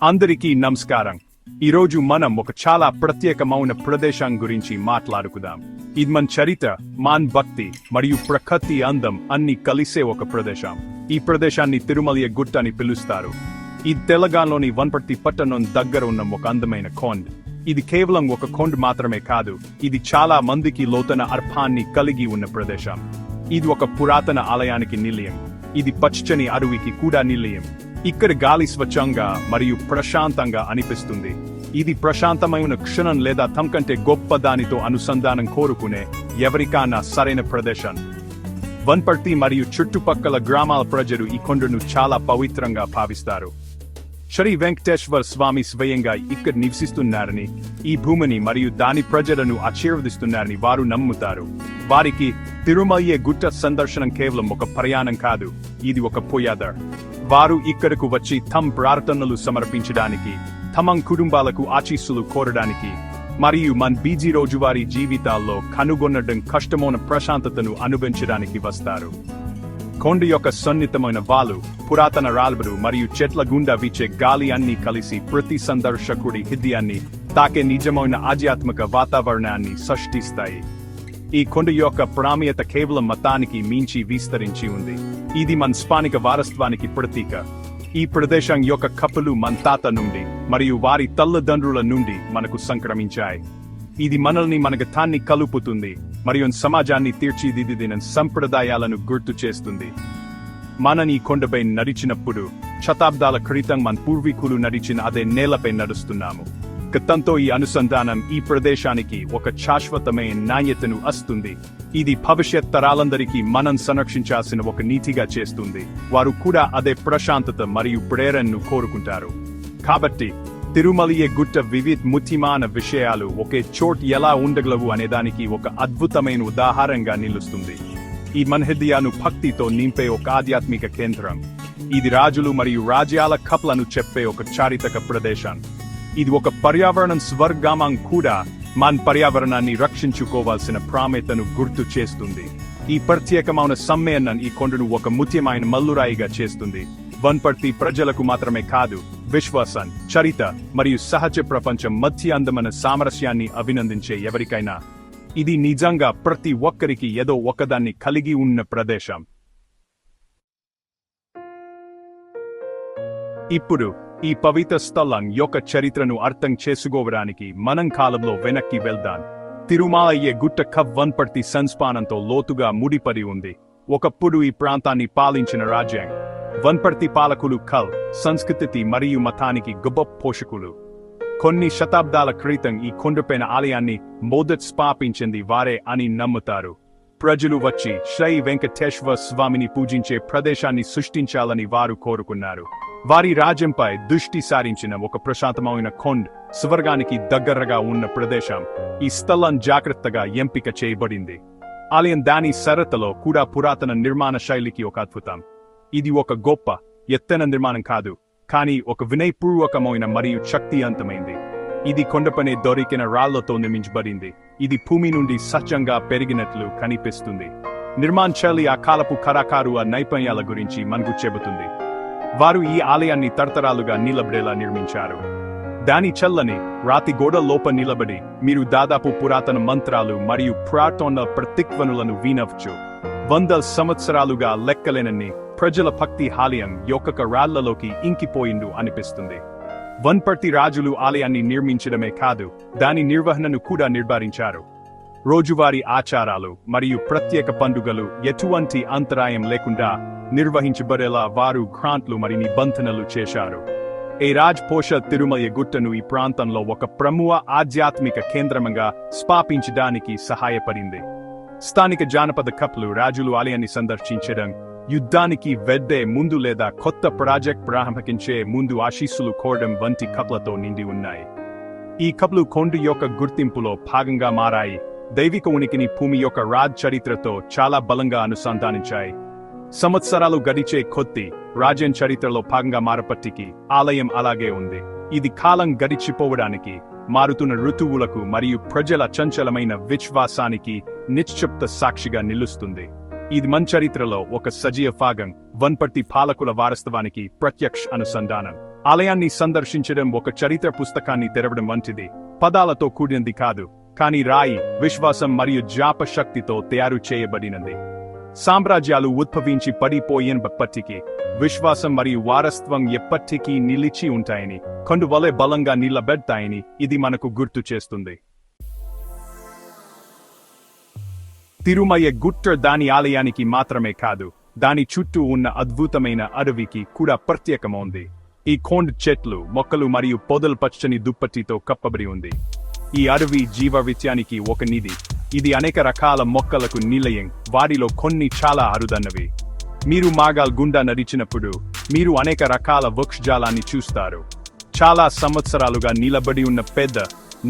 అందరికీ నమస్కారం. ఈరోజు మనం ఒక చాలా ప్రత్యేకమైన ప్రదేశం గురించి మాట్లాడుకుందాం. ఇది మన చరిత్ర, మన భక్తి మరియు ప్రకృతి అందం అన్ని కలిసే ఒక ప్రదేశం. ఈ ప్రదేశాన్ని తిరుమలయ గుట్ట అని పిలుస్తారు. ఇది తెలంగాణలోని వనపర్తి పట్టణం దగ్గర ఉన్న ఒక అందమైన కొండ. ఇది కేవలం ఒక కొండ మాత్రమే కాదు, ఇది చాలా మందికి లోతైన అర్థాన్ని కలిగి ఉన్న ప్రదేశం. ఇది ఒక పురాతన ఆలయానికి నిలయం. ఇది పచ్చని అడవికి కూడా నిలయం. ఇక్కడ గాలి స్వచ్ఛంగా మరియు ప్రశాంతంగా అనిపిస్తుంది. ఇది ప్రశాంతమైన క్షణం లేదా తమకంటే గొప్ప దానితో అనుసంధానం కోరుకునే ఎవరికైనా సరైన ప్రదేశం. వనపర్తి మరియు చుట్టుపక్కల గ్రామాల ప్రజలు ఈ కొండను చాలా పవిత్రంగా భావిస్తారు. శ్రీ వెంకటేశ్వర స్వామి స్వయంగా ఇక్కడ నివసిస్తున్నారని, ఈ భూమిని మరియు దాని ప్రజలను ఆశీర్వదిస్తున్నారని వారు నమ్ముతారు. వారికి తిరుమలయ గుట్ట సందర్శనం కేవలం ఒక ప్రయాణం కాదు, ఇది ఒక పుయాద. వారు ఇక్కడకు వచ్చి తమ ప్రార్థనలు సమర్పించడానికి, తమ కుటుంబాలకు ఆశీస్సులు కోరడానికి మరియు మన బిజీ రోజువారీ జీవితాల్లో కనుగొనడం కష్టమైన ప్రశాంతతను అనుభవించడానికి వస్తారు. కొండ యొక్క సున్నితమైన వాలు, పురాతన రాళ్లు మరియు చెట్ల గుండా వీచే గాలి అన్ని కలిసి ప్రతి సందర్శకుడి హృదయాన్ని తాకే నిజమైన ఆధ్యాత్మిక వాతావరణాన్ని సృష్టిస్తాయి. ఈ కొండ యొక్క ప్రాముఖ్యత కేవలం మతానికి మించి విస్తరించి ఉంది. ఇది మన స్థానిక వారసత్వానికి ప్రతీక. ఈ ప్రదేశం యొక్క కప్పలు మన తాత నుండి మరియు వారి తల్లిదండ్రుల నుండి మనకు సంక్రమించాయి. ఇది మనల్ని మన గతాన్ని కలుపుతుంది మరియు సమాజాన్ని తీర్చిదిద్దిన సంప్రదాయాలను గుర్తు చేస్తుంది. మనం ఈ కొండపై నడిచినప్పుడు శతాబ్దాల క్రితం మన పూర్వీకులు నడిచిన అదే నేలపై నడుస్తున్నాము. గతంతో ఈ అనుసంధానం ఈ ప్రదేశానికి ఒక శాశ్వతమైన నాణ్యతను ఇస్తుంది. ఇది భవిష్యత్ తరాలందరికీ మనం సంరక్షించాల్సిన ఒక నీతిగా చేస్తుంది. వారు కూడా అదే ప్రశాంతత మరియు ప్రేరణను కోరుకుంటారు. కాబట్టి తిరుమలయ గుట్ట వివిధ ముఖ్యమైన విషయాలు ఒకే చోట్ ఎలా ఉండగలవు అనేదానికి ఒక అద్భుతమైన ఉదాహరణగా నిలుస్తుంది. ఈ మన హృదయాన్ని భక్తితో నింపే ఒక ఆధ్యాత్మిక కేంద్రం. ఇది రాజులు మరియు రాజ్యాల కథలను చెప్పే ఒక చారిత్రక ప్రదేశం. ఇది ఒక పర్యావరణ స్వర్గం కూడా మన పర్యావరణాన్ని రక్షించుకోవాల్సిన ప్రాముఖ్యతను గుర్తు చేస్తుంది. ఈ ప్రత్యేకమైన సమ్మేళనం ఈ కొండను ఒక ముఖ్యమైన మల్లురాయిగా చేస్తుంది. వనపర్తి ప్రజలకు మాత్రమే కాదు, విశ్వాసం, చరిత్ర మరియు సహజ ప్రపంచం మధ్య అందమైన సామరస్యాన్ని అభినందించే ఎవరికైనా ఇది నిజంగా ప్రతి ఒక్కరికి ఏదో ఒకదాన్ని కలిగి ఉన్న ప్రదేశం. ఇప్పుడు ఈ పవిత్ర స్థలం యొక్క చరిత్రను అర్థం చేసుకోవడానికి మనం కాలంలో వెనక్కి వెళ్దాం. తిరుమలయ గుట్ట వనపర్తి సంస్థానంతో లోతుగా ముడిపడి ఉంది. ఒకప్పుడు ఈ ప్రాంతాన్ని పాలించిన రాజ్యం. వనపర్తి పాలకులు సంస్కృతి మరియు మతానికి గొప్ప పోషకులు. కొన్ని శతాబ్దాల క్రితం ఈ కొండపైన ఆలయాన్ని మొదట స్థాపించింది వారే అని నమ్ముతారు. ప్రజలు వచ్చి శ్రీ వెంకటేశ్వర స్వామిని పూజించే ప్రదేశాన్ని సృష్టించాలని వారు కోరుకున్నారు. వారి రాజ్యంపై దృష్టి సారించిన ఒక ప్రశాంతమైన కొండ, స్వర్గానికి దగ్గరగా ఉన్న ప్రదేశం. ఈ స్థలం జాగ్రత్తగా ఎంపిక చేయబడింది. ఆలయం దాని సరతలో కూడా పురాతన నిర్మాణ శైలికి ఒక అద్భుతం. ఇది ఒక గొప్ప ఎత్తైన నిర్మాణం కాదు, కానీ ఒక వినయపూర్వకమైన మరియు శక్తివంతమైంది. ఇది కొండపైనే దొరికిన రాళ్లతో నిర్మించబడింది. ఇది భూమి నుండి స్వచ్ఛంగా పెరిగినట్లు కనిపిస్తుంది. నిర్మాణ శైలి ఆ కాలపు కళాకారుల నైపుణ్యాల గురించి మనకు చెబుతుంది. వారు ఈ ఆలయాన్ని తరతరాలుగా నిలబడేలా నిర్మించారు. దాని చల్లని రాతి గోడ లోపల నిలబడి మీరు దాదాపు పురాతన మంత్రాలు మరియు ప్రార్థనల ప్రతిధ్వనులను వినవచ్చు. వందల సంవత్సరాలుగా లెక్కలేనన్ని ప్రజల భక్తి ఆలయం యొక్క రాళ్లలోకి ఇంకిపోయిండు అనిపిస్తుంది. వనపర్తి రాజులు ఆలయాన్ని నిర్మించడమే కాదు, దాని నిర్వహణను కూడా నిర్ధారించారు. రోజువారీ ఆచారాలు మరియు ప్రత్యేక పండుగలు ఎటువంటి అంతరాయం లేకుండా నిర్వహించబడేలా వారు గ్రాంట్లు మరియు నిబంధనలు చేశారు. ఈ రాజ్పోష తిరుమలయ గుట్టను ఈ ప్రాంతంలో ఒక ప్రముఖ ఆధ్యాత్మిక కేంద్రంగా స్థాపించడానికి సహాయపడింది. స్థానిక జానపద కథలు రాజులు ఆలయాన్ని సందర్శించడం, యుద్ధానికి వెళ్లే ముందు లేదా కొత్త ప్రాజెక్ట్ ప్రారంభించే ముందు ఆశీస్సులు కోరడం వంటి కథలతో నిండి ఉన్నాయి. ఈ కథలు కొండ యొక్క గుర్తింపులో భాగంగా మారాయి. దైవిక ఉనికిని భూమి యొక్క రాజ్ చరిత్రతో చాలా బలంగా అనుసంధానించాయి. సంవత్సరాలు గడిచే కొద్దీ రాజ్యం చరిత్రలో భాగంగా మారపట్టికి ఆలయం అలాగే ఉంది. ఇది కాలం గడిచిపోవడానికి, మారుతున్న ఋతువులకు మరియు ప్రజల చంచలమైన విశ్వాసానికి నిశ్శబ్ద సాక్షిగా నిలుస్తుంది. ఇది మన చరిత్రలో ఒక సజీవ భాగం, వన్పర్తి పాలకుల వారసత్వానికి ప్రత్యక్ష అనుసంధానం. ఆలయాన్ని సందర్శించడం ఒక చరిత్ర పుస్తకాన్ని తెరవడం వంటిది. పదాలతో కూడినది కాదు, కానీ రాయి, విశ్వాసం మరియు జ్ఞాపశక్తితో తయారు చేయబడినది. సామ్రాజ్యాలు ఉద్భవించి పడిపోయినప్పటికీ విశ్వాసం మరియు వారసత్వం ఎప్పటికీ నిలిచి ఉంటాయని, కొండవలె బలంగా నిలబెడతాయని ఇది మనకు గుర్తు చేస్తుంది. తిరుమల గుట్ట దాని ఆలయానికి మాత్రమే కాదు, దాని చుట్టూ ఉన్న అద్భుతమైన అడవికి కూడా ప్రత్యేకమైంది. ఈ కొండ చెట్లు, మొక్కలు మరియు పొదల పచ్చని దుప్పటితో కప్పబడి ఉంది. ఈ అడవి జీవవిత్యానికి ఒక నిధి. ఇది అనేక రకాల మొక్కలకు నిలయం, వాటిలో కొన్ని చాలా అరుదైనవి. మీరు మార్గాల్ గుండా నడిచినప్పుడు మీరు అనేక రకాల వృక్షజాలాన్ని చూస్తారు. చాలా సంవత్సరాలుగా నిలబడి ఉన్న పెద్ద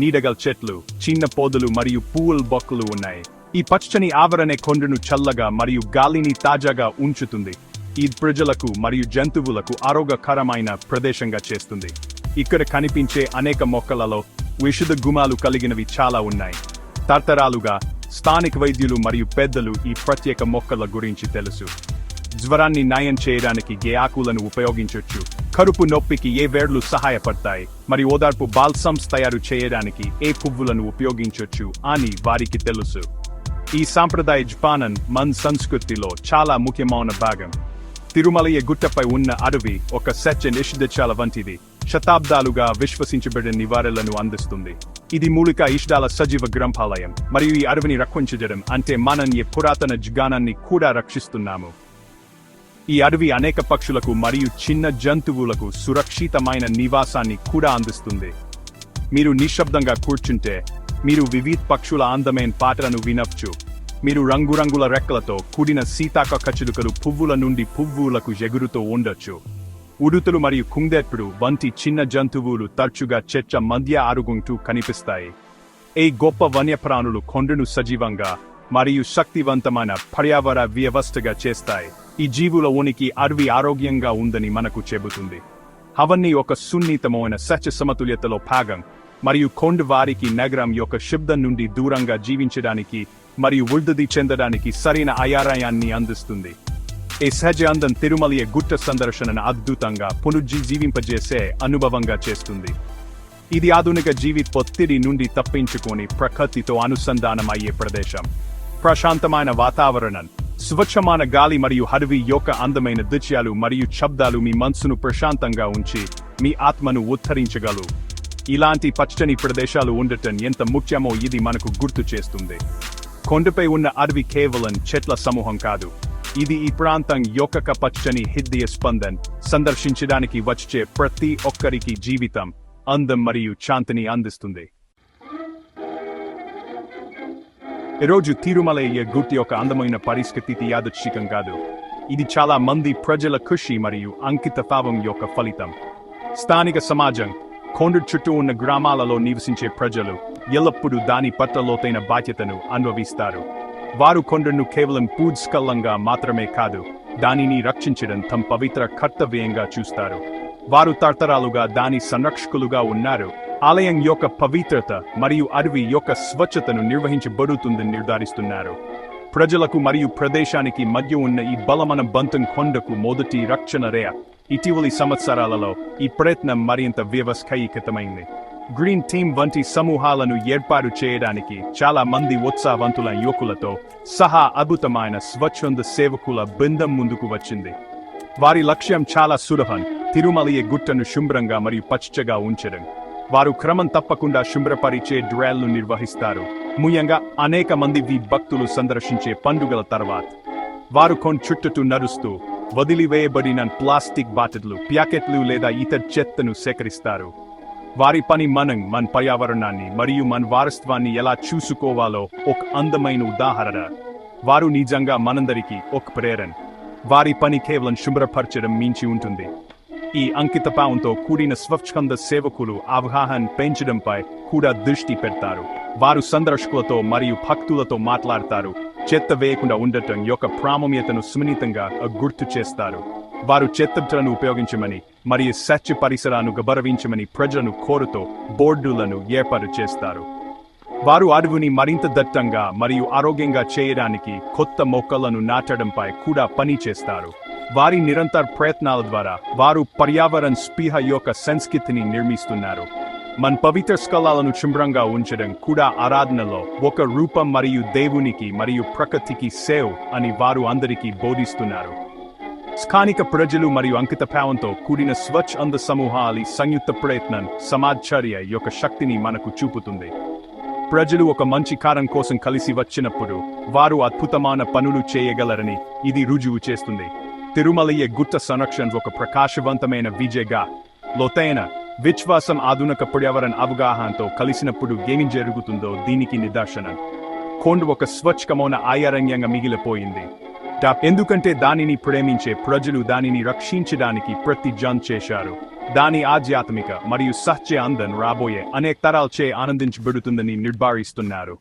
నీడగల చెట్లు, చిన్న పొదలు మరియు పూల మొక్కలు ఉన్నాయి. ఈ పచ్చని ఆవరణ కొండను చల్లగా మరియు గాలిని తాజాగా ఉంచుతుంది. ఇది ప్రజలకు మరియు జంతువులకు ఆరోగ్యకరమైన ప్రదేశంగా చేస్తుంది. ఇక్కడ కనిపించే అనేక మొక్కలలో విషద గుణాలు కలిగినవి చాలా ఉన్నాయి. తరతరాలుగా స్థానిక వైద్యులు మరియు పెద్దలు ఈ ప్రత్యేక మొక్కల గురించి తెలుసు. జ్వరాన్ని నయం చేయడానికి ఏ ఆకులను ఉపయోగించవచ్చు, కడుపు నొప్పికి ఏ వేర్లు సహాయపడతాయి, మరియు ఓదార్పు బాల్సమ్స్ తయారు చేయడానికి ఏ పువ్వులను ఉపయోగించవచ్చు అని వారికి తెలుసు. ఈ సాంప్రదాయ జపానన్ మన సంస్కృతిలో చాలా ముఖ్యమైన భాగం. తిరుమల గుట్టపై ఉన్న అడవి ఒక నిషిద్ధశాల వంటిది. శతాబ్దాలుగా విశ్వసించబడిన నివారణలను అందిస్తుంది. ఇది మూలిక ఇష్టాల సజీవ గ్రంథాలయం, మరియు ఈ అడవిని రక్షించడం అంటే మనం ఈ పురాతన జ్ఞానాన్ని కూడా రక్షిస్తున్నాము. ఈ అడవి అనేక పక్షులకు మరియు చిన్న జంతువులకు సురక్షితమైన నివాసాన్ని కూడా అందిస్తుంది. మీరు నిశ్శబ్దంగా కూర్చుంటే మీరు వివిధ పక్షుల అందమైన పాటలను వినవచ్చు. మీరు రంగురంగుల రెక్కలతో కూడిన సీతాకోకచిలుకలు పువ్వుల నుండి పువ్వులకు ఎగురుతూ ఉండొచ్చు. ఉడుతలు మరియు కుందేట్లు వంటి చిన్న జంతువులు తరచుగా చెట్ల మధ్య ఆరుగుంటూ కనిపిస్తాయి. ఈ గొప్ప వన్యప్రాణులు కొండను సజీవంగా మరియు శక్తివంతమైన పర్యావరణ వ్యవస్థగా చేస్తాయి. ఈ జీవుల ఉనికి అడవి ఆరోగ్యంగా ఉందని మనకు చెబుతుంది. అవన్నీ ఒక సున్నితమైన సమతుల్యతలో భాగం, మరియు కొండ వారికి నగరం యొక్క శబ్దం నుండి దూరంగా జీవించడానికి మరియు వృద్ధి చెందడానికి సరైన ఆయారాయాన్ని అందిస్తుంది. ఈ సహజ అందం తిరుమల గుట్ట సందర్శనను అద్భుతంగా పునరుజ్జీవింపజేసే అనుభవంగా చేస్తుంది. ఇది ఆధునిక జీవిత ఒత్తిడి నుండి తప్పించుకొని ప్రకృతితో అనుసంధానం అయ్యే ప్రదేశం. ప్రశాంతమైన వాతావరణం, స్వచ్ఛమైన గాలి మరియు అడవి యొక్క అందమైన దృశ్యాలు మరియు శబ్దాలు మీ మనసును ప్రశాంతంగా ఉంచి మీ ఆత్మను ఉద్ధరించగలవు. ఇలాంటి పచ్చని ప్రదేశాలు ఉండటం ఎంత ముఖ్యమో ఇది మనకు గుర్తు చేస్తుంది. కొండపై ఉన్న అడవి కేవలం చెట్ల సమూహం కాదు, ఇది ఈ ప్రాంతం యొక్క పచ్చని హృదయ స్పందన. సందర్శించడానికి వచ్చే ప్రతి ఒక్కరికి జీవితం, అందం మరియు శాంతిని అందిస్తుంది. ఈరోజు తిరుమల గుట్ట యొక్క అందమైన పరిస్థితి యాదృచ్ఛికం కాదు. ఇది చాలా మంది ప్రజల కృషి మరియు అంకిత భావం యొక్క ఫలితం. స్థానిక సమాజం, కొండ చుట్టూ ఉన్న గ్రామాలలో నివసించే ప్రజలు ఎల్లప్పుడూ దాని పట్ల లోతైన బాధ్యతను అనుభవిస్తారు. వారు కొండను కేవలం పూజ్కలంగా మాత్రమే కాదు, దానిని రక్షించడం తమ పవిత్ర కర్తవ్యంగా చూస్తారు. వారు తరతరాలుగా దాని సంరక్షకులుగా ఉన్నారు. ఆలయం యొక్క పవిత్రత మరియు అడవి యొక్క స్వచ్ఛతను నిర్వహించబడుతుందని నిర్ధారిస్తున్నారు. ప్రజలకు మరియు ప్రదేశానికి మధ్య ఉన్న ఈ బలమైన బంధం కొండకు మొదటి రక్షణ రేయ. ఇటీవలి సంవత్సరాలలో ఈ ప్రయత్నం మరింత వ్యవస్థీకృతమైంది. గ్రీన్ టీమ్ వంటి సమూహాలను ఏర్పాటు చేయడానికి చాలా మంది ఉత్సాహవంతుల యువకులతో సహా అద్భుతమైన స్వచ్ఛంద సేవకుల బృందం ముందుకు వచ్చింది. వారి లక్ష్యం చాలా సులభం: తిరుమల గుట్టను శుభ్రంగా మరియు పచ్చగా ఉంచడం. వారు క్రమం తప్పకుండా శుభ్రపరిచే డ్రైల్ను నిర్వహిస్తారు. ముఖ్యంగా అనేక మంది భక్తులు సందర్శించే పండుగల తర్వాత వారు కొండ చుట్టూ నడుస్తూ వదిలివేయబడిన ప్లాస్టిక్ బాటిళ్లు, ప్యాకెట్లు లేదా ఇతర చెత్తను సేకరిస్తారు. వారి పని మన పర్యావరణాన్ని మరియు మన వారసత్వాన్ని ఎలా చూసుకోవాలో ఒక అందమైన ఉదాహరణ. వారు నిజంగా మనందరికీ ఒక ప్రేరణ. వారి పని కేవలం శుభ్రపరచడం మించి ఉంటుంది. ఈ అంకితభావంతో కూడిన స్వచ్ఛంద సేవకులు అవగాహన పెంచడంపై కూడా దృష్టి పెడతారు. వారు సందర్శకులతో మరియు భక్తులతో మాట్లాడతారు, చెత్త వేయకుండా ఉండటం యొక్క ప్రాముఖ్యతను సున్నితంగా గుర్తు చేస్తారు. వారు చెత్తను ఉపయోగించమని మరియు స్వచ్ఛ పరిసరాలను గౌరవించమని ప్రజలను కోరుతూ బోర్డులను ఏర్పాటు చేస్తారు. వారు అడవిని మరింత దట్టంగా మరియు ఆరోగ్యంగా చేయడానికి కొత్త మొక్కలను నాటడంపై కూడా పని చేస్తారు. వారి నిరంతర ప్రయత్నాల ద్వారా వారు పర్యావరణ స్పృహ యొక్క సంస్కృతిని నిర్మిస్తున్నారు. మన పవిత్ర స్థలాలను శుభ్రంగా ఉంచడం కూడా ఆరాధనలో ఒక రూపం మరియు దేవునికి మరియు ప్రకృతికి సేవ అని వారు అందరికీ బోధిస్తున్నారు. స్థానిక ప్రజలు మరియు అంకితభావంతో కూడిన స్వచ్ఛంద సమూహాల సంయుక్త ప్రయత్నం సమాజచర్య యొక్క శక్తిని మనకు చూపుతుంది. ప్రజలు ఒక మంచి కారణం కోసం కలిసి వచ్చినప్పుడు వారు అద్భుతమైన పనులు చేయగలరని ఇది రుజువు చేస్తుంది. తిరుమలయ్య గుట్ట సంరక్షణ ఒక ప్రకాశవంతమైన విజయగా లోతైన విశ్వాసం ఆధునిక పర్యావరణ అవగాహనతో కలిసినప్పుడు ఏమి జరుగుతుందో దీనికి నిదర్శనం. కొండ ఒక స్వచ్ఛమైన అరణ్యంగా మిగిలిపోయింది. ఎందుకంటే దానిని ప్రేమించే ప్రజలు దానిని రక్షించడానికి ప్రతిజ్ఞ చేశారు. దాని ఆధ్యాత్మిక మరియు సహజ అందం రాబోయే అనేక తరాలచే ఆనందించబడుతుందని నిర్ధారిస్తున్నారు.